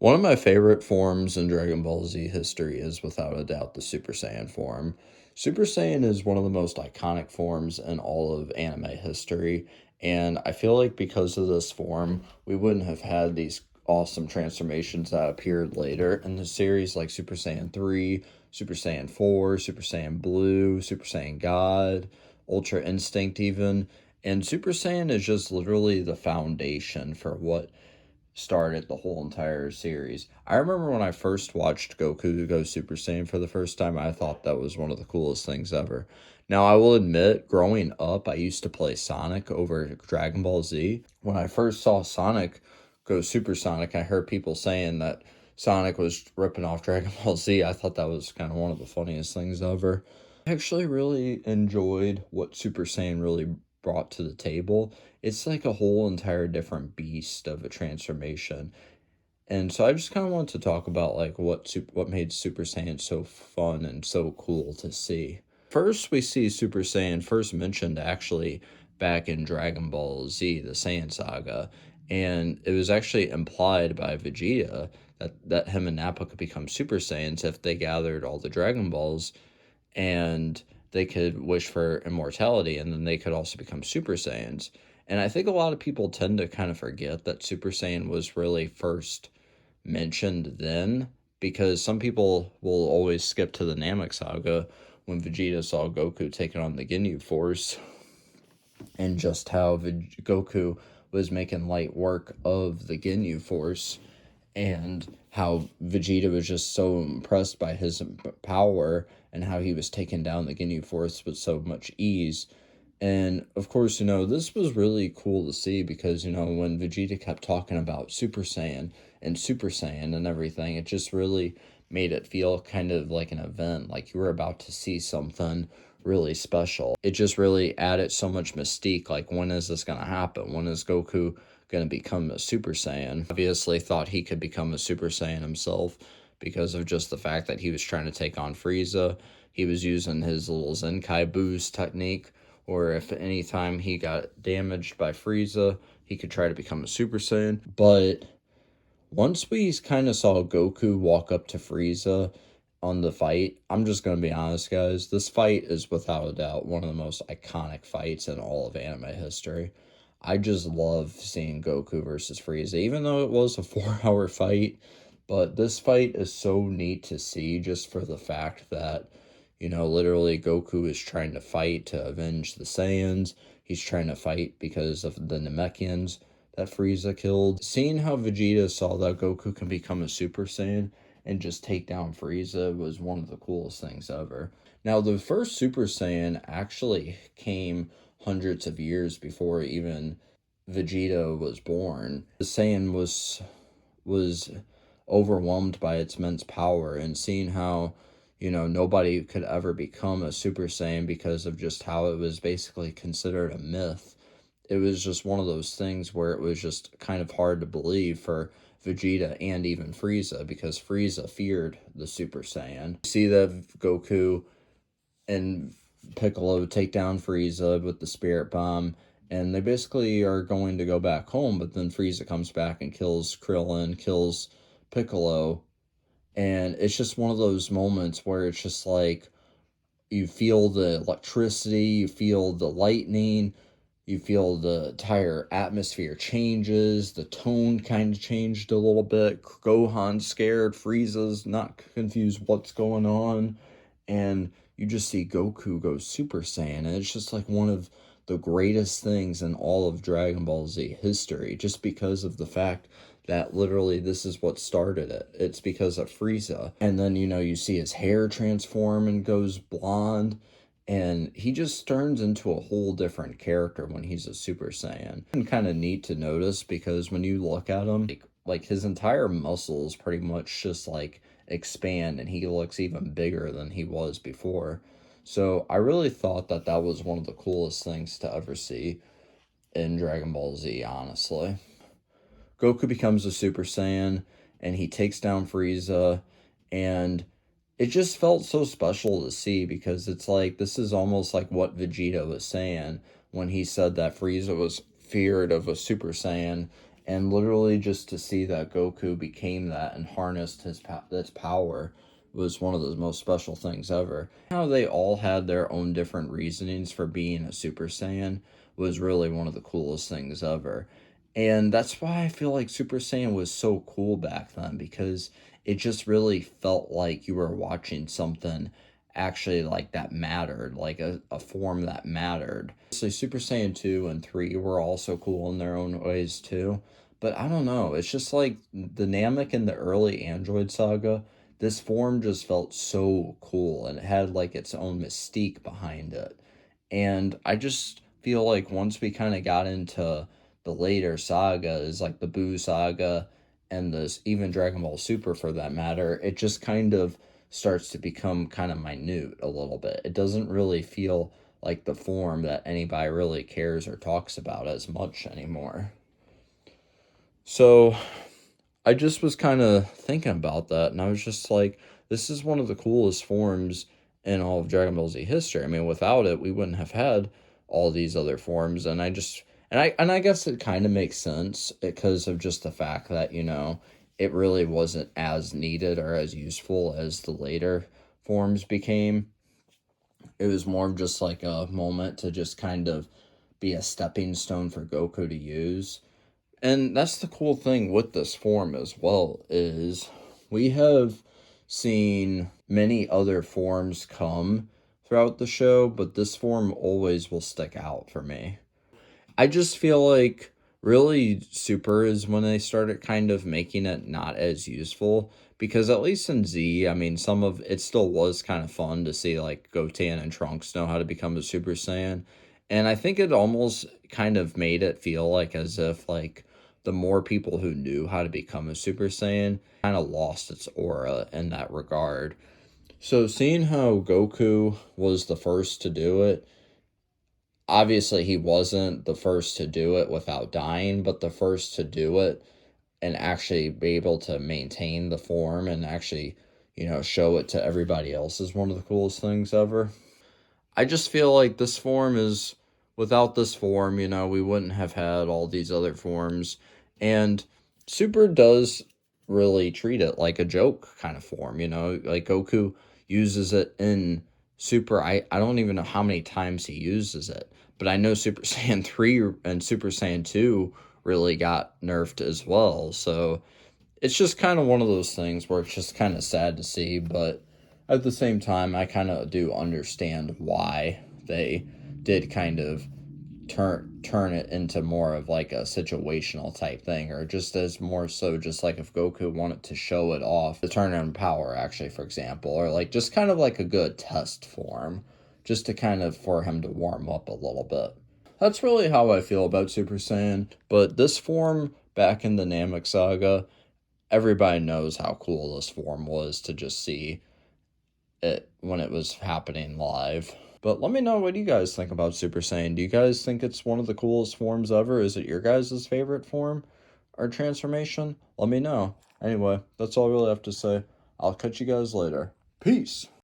One of my favorite forms in Dragon Ball Z history is without a doubt the Super Saiyan form. Super Saiyan is one of the most iconic forms in all of anime history, and I feel like because of this form, we wouldn't have had these awesome transformations that appeared later in the series, like Super Saiyan 3, Super Saiyan 4, Super Saiyan Blue, Super Saiyan God, Ultra Instinct, even. And Super Saiyan is just literally the foundation for what started the whole entire series. I remember when I first watched Goku go Super Saiyan for the first time, I thought that was one of the coolest things ever. Now, I will admit, growing up, I used to play Sonic over Dragon Ball Z. When I first saw Sonic go Super Sonic, I heard people saying that Sonic was ripping off Dragon Ball Z. I thought that was kind of one of the funniest things ever. I actually really enjoyed what Super Saiyan really brought to the table. It's like a whole entire different beast of a transformation. And so I just kind of want to talk about like what made Super Saiyan so fun and so cool to see. First, we see Super Saiyan first mentioned actually back in Dragon Ball Z, the Saiyan saga, and it was actually implied by Vegeta that him and Nappa could become Super Saiyans if they gathered all the Dragon Balls and they could wish for immortality, and then they could also become Super Saiyans. And I think a lot of people tend to kind of forget that Super Saiyan was really first mentioned then, because some people will always skip to the Namek saga when Vegeta saw Goku taking on the Ginyu Force, and just how Goku was making light work of the Ginyu Force, and how Vegeta was just so impressed by his power and how he was taking down the Ginyu Force with so much ease. And of course, this was really cool to see because, when Vegeta kept talking about Super Saiyan and everything, it just really made it feel kind of like an event, like you were about to see something really special. It just really added so much mystique, like when is this going to happen? When is Goku going to become a Super Saiyan? Obviously thought he could become a Super Saiyan himself because of just the fact that he was trying to take on Frieza. He was using his little Zenkai boost technique, or if any time he got damaged by Frieza, he could try to become a Super Saiyan. But once we kind of saw Goku walk up to Frieza on the fight, I'm just going to be honest, guys. This fight is without a doubt one of the most iconic fights in all of anime history. I just love seeing Goku versus Frieza, even though it was a 4 hour fight. But this fight is so neat to see just for the fact that, literally Goku is trying to fight to avenge the Saiyans. He's trying to fight because of the Namekians that Frieza killed. Seeing how Vegeta saw that Goku can become a Super Saiyan and just take down Frieza was one of the coolest things ever. Now, the first Super Saiyan actually came hundreds of years before even Vegeta was born. The Saiyan was overwhelmed by its immense power, and seeing how nobody could ever become a Super Saiyan because of just how it was basically considered a myth. It was just one of those things where it was just kind of hard to believe for Vegeta and even Frieza, because Frieza feared the Super Saiyan. You see that Goku and Piccolo take down Frieza with the Spirit Bomb, and they basically are going to go back home, but then Frieza comes back and kills Krillin, kills Piccolo, and it's just one of those moments where it's just like you feel the electricity, you feel the lightning, you feel the entire atmosphere changes, the tone kind of changed a little bit. Gohan's scared, Frieza's not confused what's going on, and you just see Goku go Super Saiyan, and it's just like one of the greatest things in all of Dragon Ball Z history, just because of the fact that literally this is what started it. It's because of Frieza. And then, you see his hair transform and goes blonde, and he just turns into a whole different character when he's a Super Saiyan. And kind of neat to notice because when you look at him, like his entire muscles pretty much just like expand, and he looks even bigger than he was before. So I really thought that that was one of the coolest things to ever see in Dragon Ball Z, honestly. Goku becomes a Super Saiyan and he takes down Frieza, and it just felt so special to see because it's like this is almost like what Vegeta was saying when he said that Frieza was feared of a Super Saiyan, And literally just to see that Goku became that and harnessed his power was one of the most special things ever. How they all had their own different reasonings for being a Super Saiyan was really one of the coolest things ever. And that's why I feel like Super Saiyan was so cool back then, because it just really felt like you were watching something actually like that mattered, like a form that mattered. So Super Saiyan 2 and 3 were also cool in their own ways too. But I don't know, it's just like the Namek in the early Android saga, this form just felt so cool and it had like its own mystique behind it. And I just feel like once we kind of got into the later sagas, like the Boo saga and this even Dragon Ball Super for that matter, it just kind of starts to become kind of minute a little bit. It doesn't really feel like the form that anybody really cares or talks about as much anymore. So I just was kind of thinking about that, and I was just like, this is one of the coolest forms in all of Dragon Ball Z history. I mean, without it, we wouldn't have had all these other forms, and I guess it kind of makes sense because of just the fact that, it really wasn't as needed or as useful as the later forms became. It was more of just like a moment to just kind of be a stepping stone for Goku to use. And that's the cool thing with this form as well, is we have seen many other forms come throughout the show, but this form always will stick out for me. I just feel like really Super is when they started kind of making it not as useful, because at least in Z, I mean, some of it still was kind of fun to see like Goten and Trunks know how to become a Super Saiyan. And I think it almost kind of made it feel like as if like the more people who knew how to become a Super Saiyan kind of lost its aura in that regard. So seeing how Goku was the first to do it, obviously he wasn't the first to do it without dying, but the first to do it and actually be able to maintain the form and actually, show it to everybody else is one of the coolest things ever. I just feel like this form is, without this form, we wouldn't have had all these other forms. And Super does really treat it like a joke kind of form, like Goku uses it in Super. I don't even know how many times he uses it, but I know Super Saiyan 3 and Super Saiyan 2 really got nerfed as well. So it's just kind of one of those things where it's just kind of sad to see, but at the same time, I kind of do understand why they did kind of turn it into more of like a situational type thing, or just as more so just like if Goku wanted to show it off, the turn on power actually, for example, or like just kind of like a good test form, just to kind of for him to warm up a little bit. That's really how I feel about Super Saiyan, but this form back in the Namek saga, everybody knows how cool this form was to just see it when it was happening live. But let me know what you guys think about Super Saiyan. Do you guys think it's one of the coolest forms ever? Is it your guys' favorite form or transformation? Let me know. Anyway, that's all I really have to say. I'll catch you guys later. Peace.